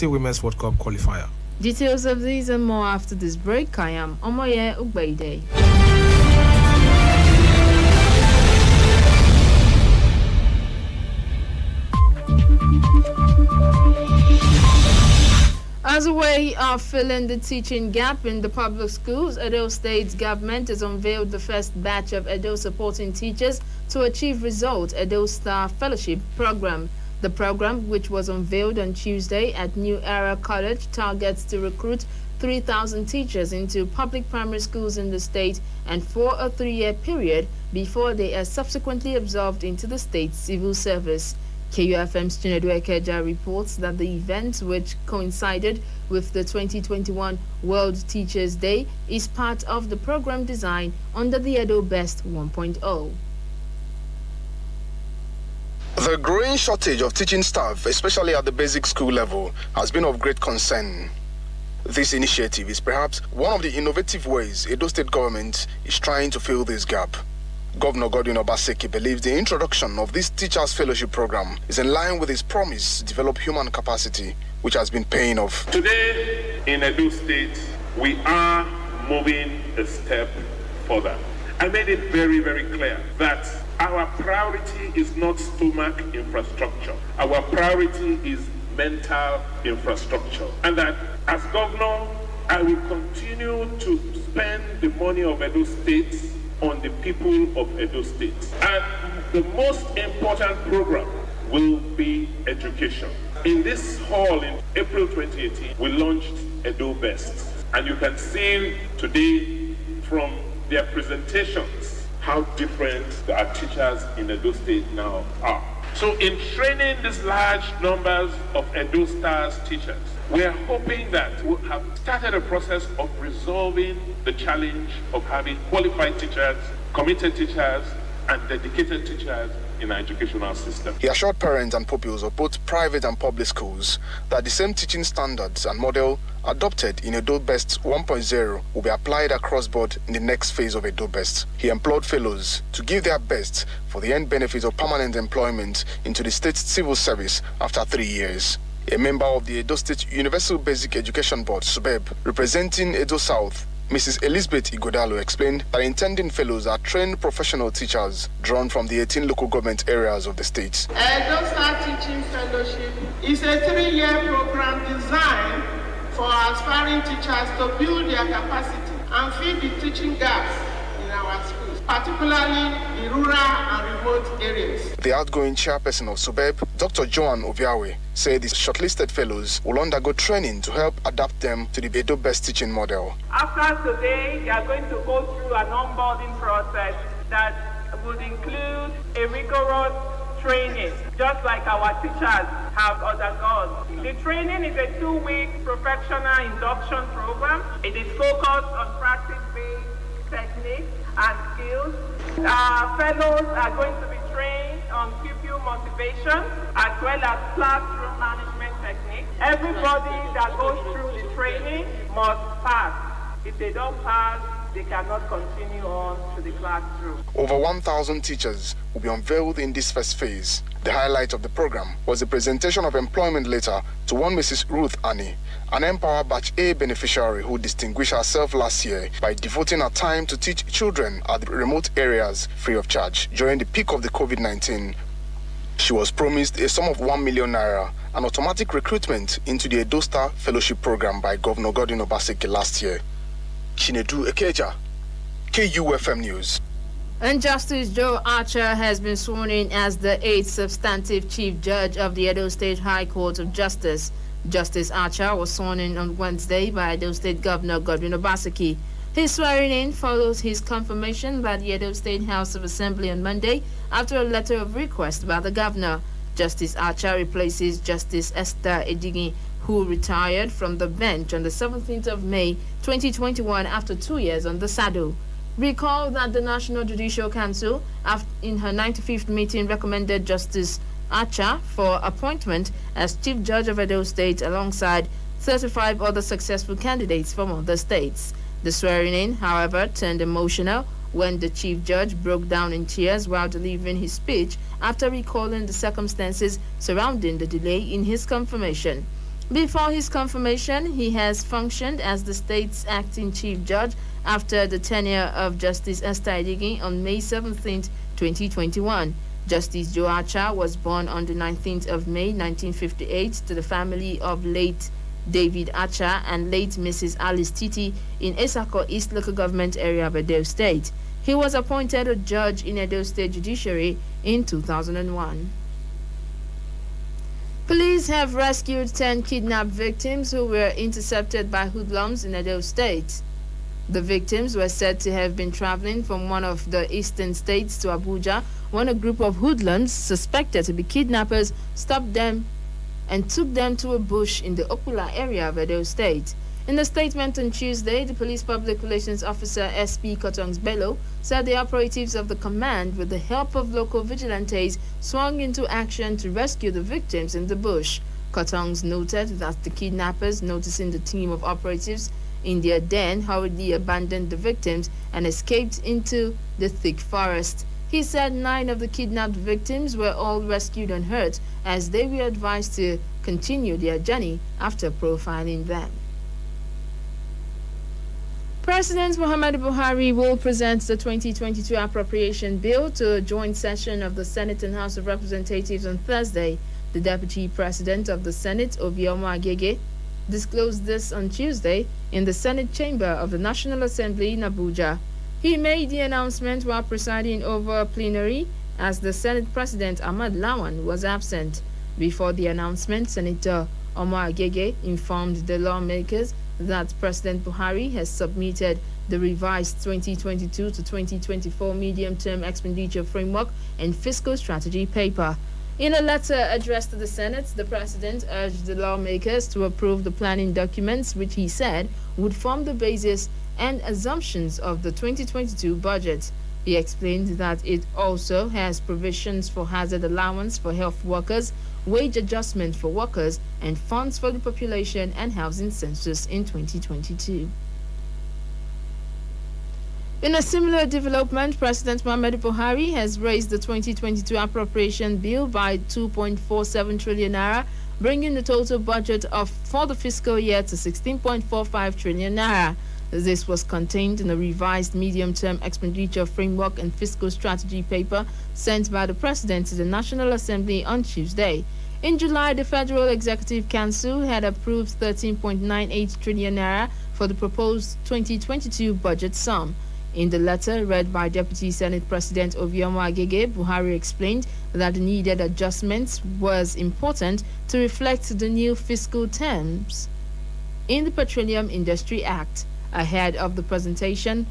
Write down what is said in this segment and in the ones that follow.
U20 Women's World Cup qualifier. Details of these and more after this break. I am Omoye Ugbeide. As a way of filling the teaching gap in the public schools, Edo State government has unveiled the first batch of Edo supporting teachers to achieve results Edo Star Fellowship Program. The program, which was unveiled on Tuesday at New Era College, targets to recruit 3,000 teachers into public primary schools in the state and for a 3-year period before they are subsequently absorbed into the state civil service. KUFM's Chinedu Ekeja reports that the event, which coincided with the 2021 World Teachers' Day, is part of the program design under the Edo Best 1.0. The growing shortage of teaching staff, especially at the basic school level, has been of great concern. This initiative is perhaps one of the innovative ways Edo State government is trying to fill this gap. Governor Godwin Obaseki believes the introduction of this Teachers Fellowship Program is in line with his promise to develop human capacity, which has been paying off. Today in Edo State, we are moving a step further. I made it very, very clear that our priority is not stomach infrastructure. Our priority is mental infrastructure. And that as governor, I will continue to spend the money of Edo State on the people of Edo State. And the most important program will be education. In this hall in April 2018, we launched Edo Best. And you can see today from their presentations how different our teachers in Edo State now are. So in training these large numbers of Edo Stars teachers, we are hoping that we'll have started a process of resolving the challenge of having qualified teachers, committed teachers, and dedicated teachers in our educational system. He assured parents and pupils of both private and public schools that the same teaching standards and model adopted in Edo Best 1.0 will be applied across board in the next phase of Edo Best. He implored fellows to give their best for the end benefit of permanent employment into the state civil service after 3 years. A member of the Edo State Universal Basic Education Board, SUBEB, representing Edo South, Mrs. Elizabeth Igodalo, explained that intending fellows are trained professional teachers drawn from the 18 local government areas of the state. Edo Star Teaching Fellowship is a 3-year program designed for aspiring teachers to build their capacity and fill the teaching gaps in our schools, particularly the rural and remote areas. The outgoing chairperson of SUBEB, Dr. Joan Obiawe, said the shortlisted fellows will undergo training to help adapt them to the Edo Best teaching model. After today, they are going to go through an onboarding process that would include a rigorous training, just like our teachers have undergone. The training is a 2-week professional induction program. It is focused on practice-based techniques and skills. Our fellows are going to be trained on pupil motivation as well as classroom management techniques. Everybody that goes through the training must pass. If they don't pass, they cannot continue on to the classroom. Over 1,000 teachers will be unveiled in this first phase. The highlight of the program was the presentation of employment letter to one Mrs. Ruth Annie, an Empower Batch A beneficiary who distinguished herself last year by devoting her time to teach children at the remote areas free of charge. During the peak of the COVID-19, she was promised a sum of 1 million naira, an automatic recruitment into the Edo Star Fellowship Program by Governor Godwin Obaseki last year. Chinedu Ekeja, KUFM News. And Justice Joe Archer has been sworn in as the 8th substantive chief judge of the Edo State High Court of Justice. Justice Archer was sworn in on Wednesday by Edo State Governor Godwin Obaseki. His swearing in follows his confirmation by the Edo State House of Assembly on Monday after a letter of request by the governor. Justice Archer replaces Justice Esther Edigi, who retired from the bench on the 17th of May 2021 after 2 years on the saddle. Recall that the National Judicial Council, in her 95th meeting, recommended Justice Archer for appointment as Chief Judge of Edo State alongside 35 other successful candidates from other states. The swearing-in, however, turned emotional when the Chief Judge broke down in tears while delivering his speech after recalling the circumstances surrounding the delay in his confirmation. Before his confirmation, he has functioned as the state's acting chief judge after the tenure of Justice Esther Idigi on May 17, 2021. Justice Joe Archer was born on the 19th of May 1958 to the family of late David Archer and late Mrs. Alice Titi in Esako East Local Government Area of Edo State. He was appointed a judge in Edo State Judiciary in 2001. Police have rescued 10 kidnapped victims who were intercepted by hoodlums in Edo State. The victims were said to have been traveling from one of the eastern states to Abuja when a group of hoodlums suspected to be kidnappers stopped them and took them to a bush in the Okula area of Edo State. In a statement on Tuesday, the police public relations officer SP Kotongs Bello said the operatives of the command, with the help of local vigilantes, swung into action to rescue the victims in the bush. Kotongs noted that the kidnappers, noticing the team of operatives in their den, hurriedly abandoned the victims and escaped into the thick forest. He said 9 of the kidnapped victims were all rescued unhurt as they were advised to continue their journey after profiling them. President Muhammadu Buhari will present the 2022 appropriation bill to a joint session of the Senate and House of Representatives on Thursday. The Deputy President of the Senate, Obioma Agege, disclosed this on Tuesday in the Senate chamber of the National Assembly in Abuja. He made the announcement while presiding over a plenary as the Senate President Ahmad Lawan was absent. Before the announcement, Senator Omo Agege informed the lawmakers that President Buhari has submitted the revised 2022 to 2024 medium-term expenditure framework and fiscal strategy paper. In a letter addressed to the Senate, the President urged the lawmakers to approve the planning documents, which he said would form the basis and assumptions of the 2022 budget. He explained that it also has provisions for hazard allowance for health workers, wage adjustment for workers, and funds for the population and housing census in 2022. In a similar development, President Muhammadu Buhari has raised the 2022 appropriation bill by 2.47 trillion naira, bringing the total budget for the fiscal year to 16.45 trillion naira. This was contained in a revised medium-term expenditure framework and fiscal strategy paper sent by the President to the National Assembly on Tuesday. In July, the Federal Executive Council had approved 13.98 trillion naira for the proposed 2022 budget sum. In the letter read by Deputy Senate President Obioma Agege, Buhari explained that the needed adjustments was important to reflect the new fiscal terms in the Petroleum Industry Act. Ahead of the presentation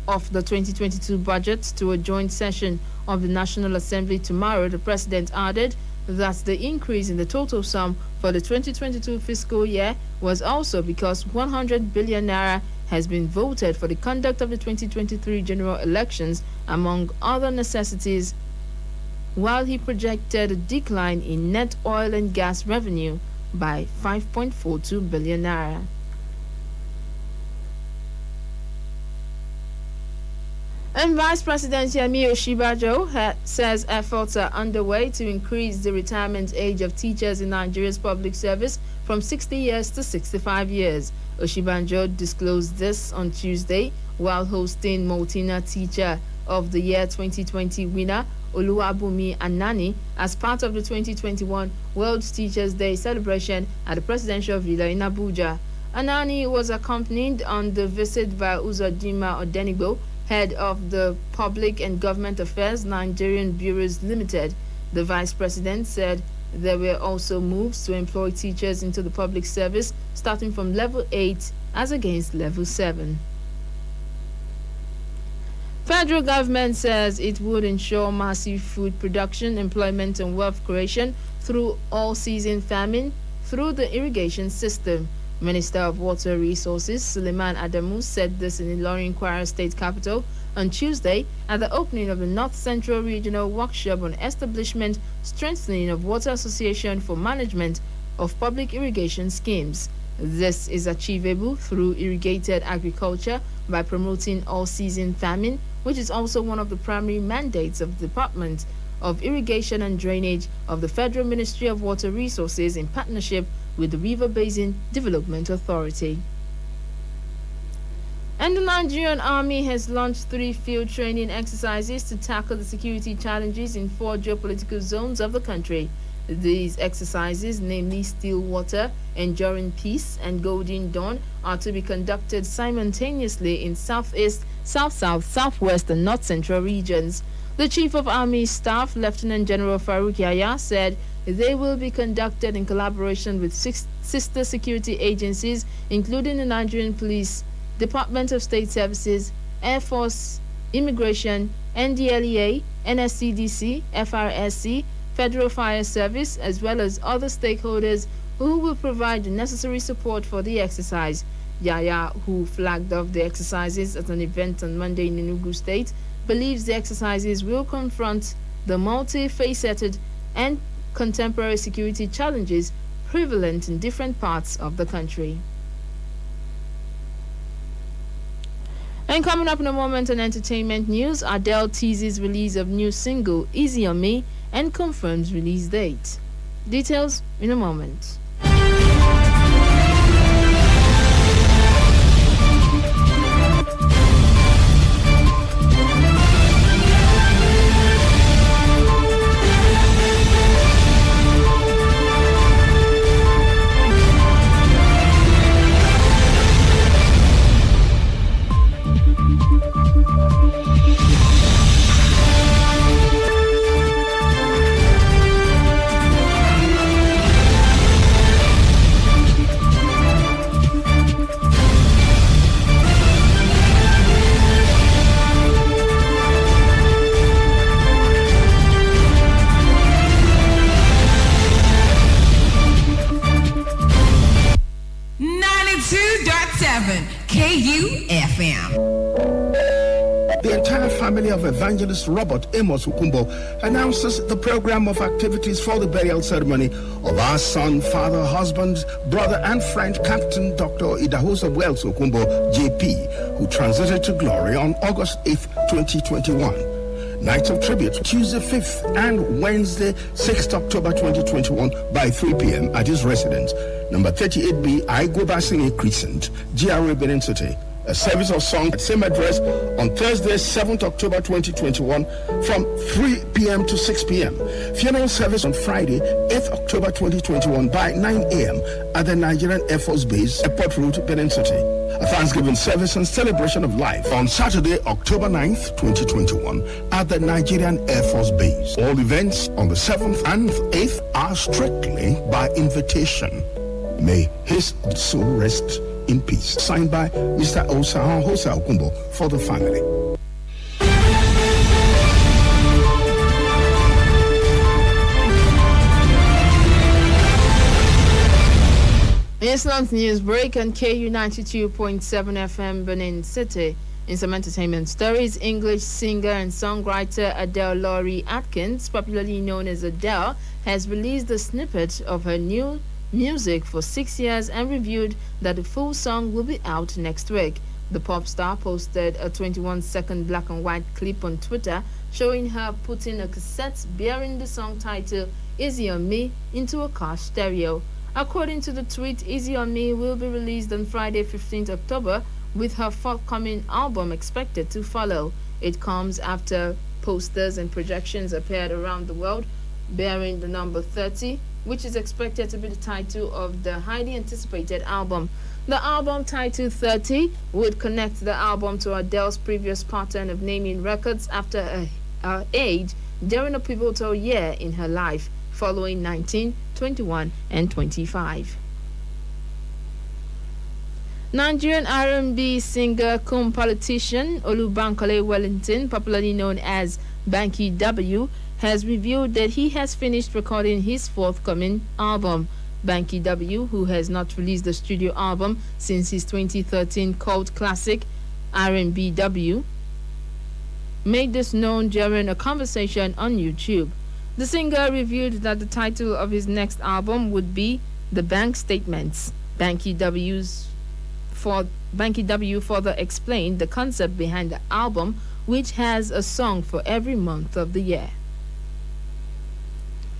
of the 2022 budget to a joint session of the National Assembly tomorrow, the President added that the increase in the total sum for the 2022 fiscal year was also because 100 billion naira has been voted for the conduct of the 2023 general elections, among other necessities, while he projected a decline in net oil and gas revenue by 5.42 billion naira. And Vice President Yemi Osinbajo says efforts are underway to increase the retirement age of teachers in Nigeria's public service from 60 years to 65 years. Osinbajo disclosed this on Tuesday while hosting Multina Teacher of the Year 2020 winner Oluwabumi Anani as part of the 2021 World Teachers' Day celebration at the Presidential Villa in Abuja. Anani was accompanied on the visit by Uzodinma Odenigbo, head of the Public and Government Affairs Nigerian Bureaus Limited. The Vice President said there were also moves to employ teachers into the public service starting from level 8 as against level 7. Federal government says it would ensure massive food production, employment and wealth creation through all-season farming through the irrigation system. Minister of Water Resources Suleiman Adamu said this in Ilorin, Kwara State capital on Tuesday at the opening of the North Central Regional Workshop on Establishment, Strengthening of Water Association for Management of Public Irrigation Schemes. This is achievable through irrigated agriculture by promoting all-season farming, which is also one of the primary mandates of the Department of Irrigation and Drainage of the Federal Ministry of Water Resources in partnership with the River Basin Development Authority. And the Nigerian Army has launched 3 field training exercises to tackle the security challenges in 4 geopolitical zones of the country. These exercises, namely Stillwater, Enduring Peace, and Golden Dawn, are to be conducted simultaneously in Southeast, South-South, Southwest, and North Central regions. The Chief of Army Staff, Lieutenant General Farouk Yahya, said they will be conducted in collaboration with 6 sister security agencies, including the Nigerian Police, Department of State Services, Air Force, Immigration, NDLEA, NSCDC, FRSC, Federal Fire Service, as well as other stakeholders who will provide the necessary support for the exercise. Yahya, who flagged off the exercises at an event on Monday in Enugu State, believes the exercises will confront the multifaceted and contemporary security challenges prevalent in different parts of the country. And coming up in a moment on entertainment news, Adele teases release of new single Easy on Me and confirms release date. Details in a moment. Of evangelist Robert Amos Ukumbo announces the program of activities for the burial ceremony of our son, father, husband, brother, and friend, Captain Dr. Idahosa Wells Ukumbo, JP, who transited to glory on August 8th, 2021. Night of tribute, Tuesday 5th and Wednesday 6th October 2021 by 3 p.m. at his residence, number 38B, Aigobasini Crescent, GRA Benin City. A service of song at same address on Thursday, 7th October 2021 from 3 p.m. to 6 p.m. Funeral service on Friday, 8th October 2021 by 9 a.m. at the Nigerian Air Force Base, Airport Road, Benin City. A Thanksgiving service and celebration of life on Saturday, October 9th, 2021 at the Nigerian Air Force Base. All events on the 7th and 8th are strictly by invitation. May his soul rest in peace. Signed by Mr. Osahan Hosa Ukumbo for the family. Islam's news break on KU 92.7 FM Benin City. In some entertainment stories, English singer and songwriter Adele Laurie Atkins, popularly known as Adele, has released a snippet of her new music for 6 years and revealed that the full song will be out next week. The pop star posted a 21-second black and white clip on Twitter showing her putting a cassette bearing the song title Easy on Me into a car stereo. According to the tweet, Easy on Me will be released on Friday 15th October with her forthcoming album expected to follow. It comes after posters and projections appeared around the world bearing the number 30, which is expected to be the title of the highly anticipated album. The album title 30 would connect the album to Adele's previous pattern of naming records after her age during a pivotal year in her life, following 19, 21, and 25. Nigerian R&B singer cum politician Olubankole Wellington, popularly known as Banky W, has revealed that he has finished recording his forthcoming album. Banky W, who has not released a studio album since his 2013 cult classic R&B W, made this known during a conversation on YouTube. The singer revealed that the title of his next album would be The Bank Statements. Banky W further explained the concept behind the album, which has a song for every month of the year.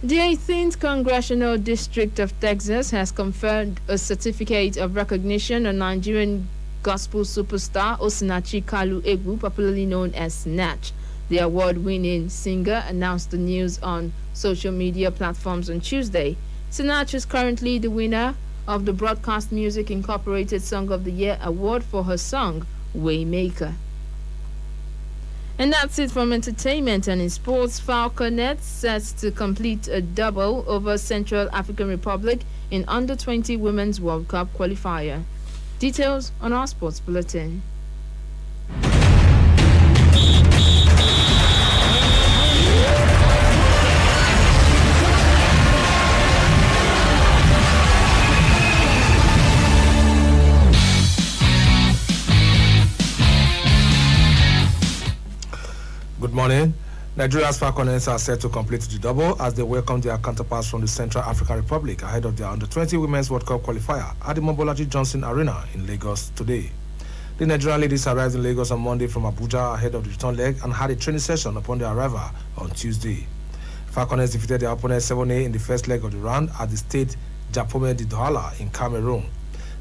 The 18th Congressional District of Texas has conferred a certificate of recognition on Nigerian gospel superstar Osinachi Kalu Egwu, popularly known as Sinach. The award-winning singer announced the news on social media platforms on Tuesday. Sinach is currently the winner of the Broadcast Music Incorporated Song of the Year award for her song, Waymaker. And that's it from entertainment. And in sports, Falconets sets to complete a double over Central African Republic in Under-20 Women's World Cup qualifier. Details on our sports bulletin. Good morning. Nigeria's Falconets are set to complete the double as they welcome their counterparts from the Central African Republic ahead of their Under-20 Women's World Cup qualifier at the Mobolaji Johnson Arena in Lagos today. The Nigerian ladies arrived in Lagos on Monday from Abuja ahead of the return leg and had a training session upon their arrival on Tuesday. Falconets defeated their opponent 7-0 in the first leg of the round at the Stade Japome di Douala in Cameroon.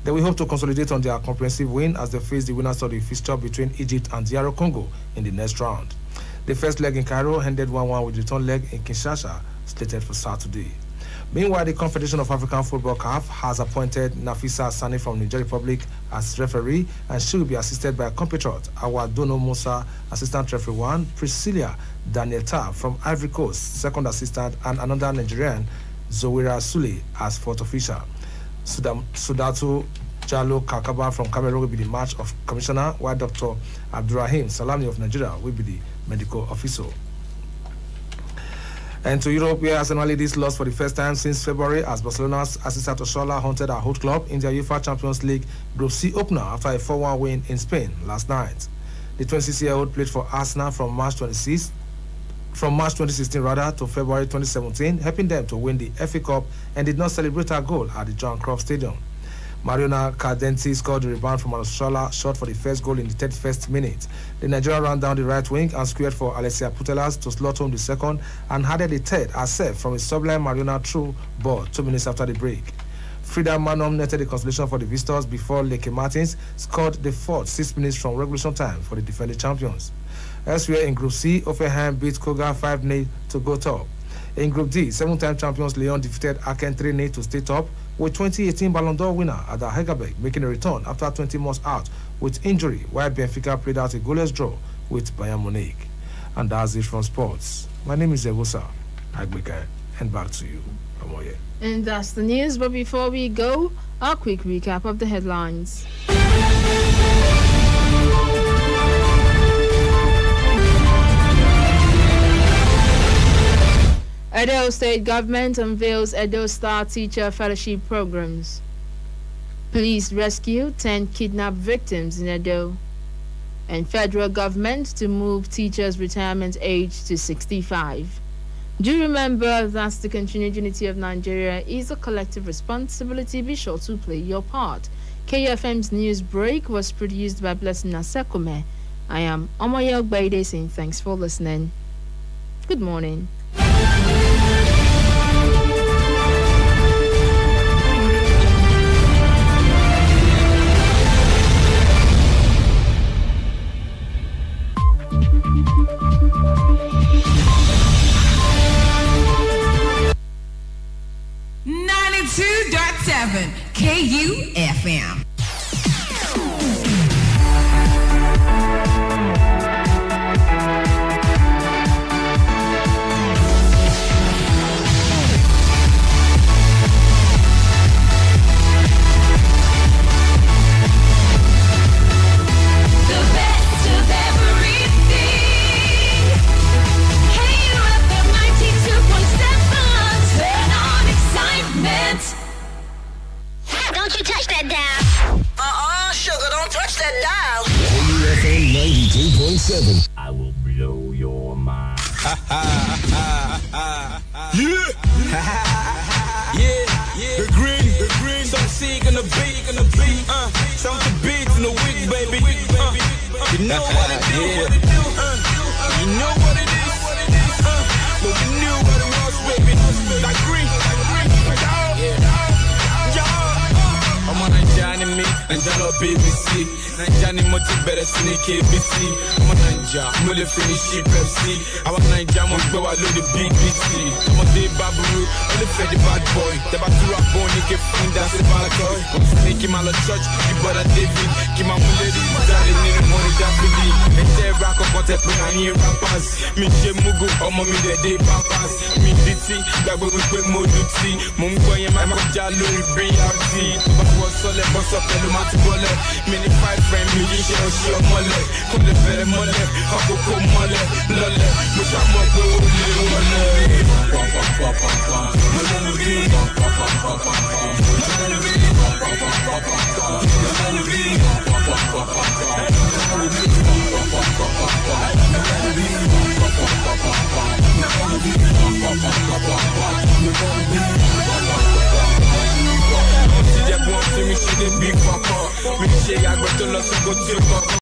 They will hope to consolidate on their comprehensive win as they face the winners of the fixture between Egypt and DR Congo in the next round. The first leg in Cairo ended 1-1 with the return leg in Kinshasa, slated for Saturday. Meanwhile, the Confederation of African Football CAF has appointed Nafisa Sani from Niger Republic as referee, and she will be assisted by compatriot Awadono Musa, assistant referee 1, Priscilla Danielta from Ivory Coast, second assistant, and another Nigerian, Zowira Sule, as fourth official. Sudatu Jalo Kakaba from Cameroon will be the match of commissioner, while Dr. Abdurrahim Salami of Nigeria will be the medical officer. And to Europe, where Arsenal ladies lost for the first time since February as Barcelona's Asisat Oshola haunted our home club in their UEFA Champions League Group C opener after a 4-1 win in Spain last night. The 26-year-old played for Arsenal from March 2016 to February 2017, helping them to win the FA Cup, and did not celebrate her goal at the Johan Cruyff Stadium. Mariona Cadenti scored the rebound from Oshola shot for the first goal in the 31st minute. The Nigerian ran down the right wing and squared for Alessia Putellas to slot home the second and added the third herself from a sublime Mariona through ball 2 minutes after the break. Frida Manom netted the consolation for the visitors before Leke Martins scored the fourth 6 minutes from regulation time for the defending champions. Elsewhere in Group C, Offenheim beat Koga 5-0 to go top. In Group D, 7-time champions Lyon defeated Aachen 3-0 to stay top, with 2018 Ballon d'Or winner Ada Hegerberg making a return after 20 months out with injury, while Benfica played out a goalless draw with Bayern Munich. And that's it from sports. My name is Ewosa Agbeka, and back to you, Amoye. And that's the news, but before we go, a quick recap of the headlines. Edo State Government unveils Edo Star Teacher Fellowship Programs. Police rescue 10 kidnapped victims in Edo. And federal government to move teachers' retirement age to 65. Do remember that the continued unity of Nigeria is a collective responsibility. Be sure to play your part. KFM's news break was produced by Blessing Nasekome. I am Omoye Ogbaide saying thanks for listening. Good morning. KUFM. I will blow your mind. Yeah. The green, some sick and the beat, some the beats in the wig, baby. You know what it do, you know what it is, but we knew what it was, baby. me, Nanjalo BBC. Nanjani Moti better sneak ABC. I'm a Nanja, Mule finish Pepsi. Our Nanja must go out the BBC. I'm a day Babu, only fed the bad boy. The Batura Boni can find that's a bad toy. I'm sneaking my church, you brother David. Keep my lady, daddy, need money that believe. And say rock up what I put on here rappers. Me Mugu, I'm me the day papas. Me DT, that we put more duty. Mumboy, my Jalo, BRT. But was solid, boss up in the Matibole. Many 5 friends, me, share mole. Come the very mole, Hako mole, lole. Which I'm up with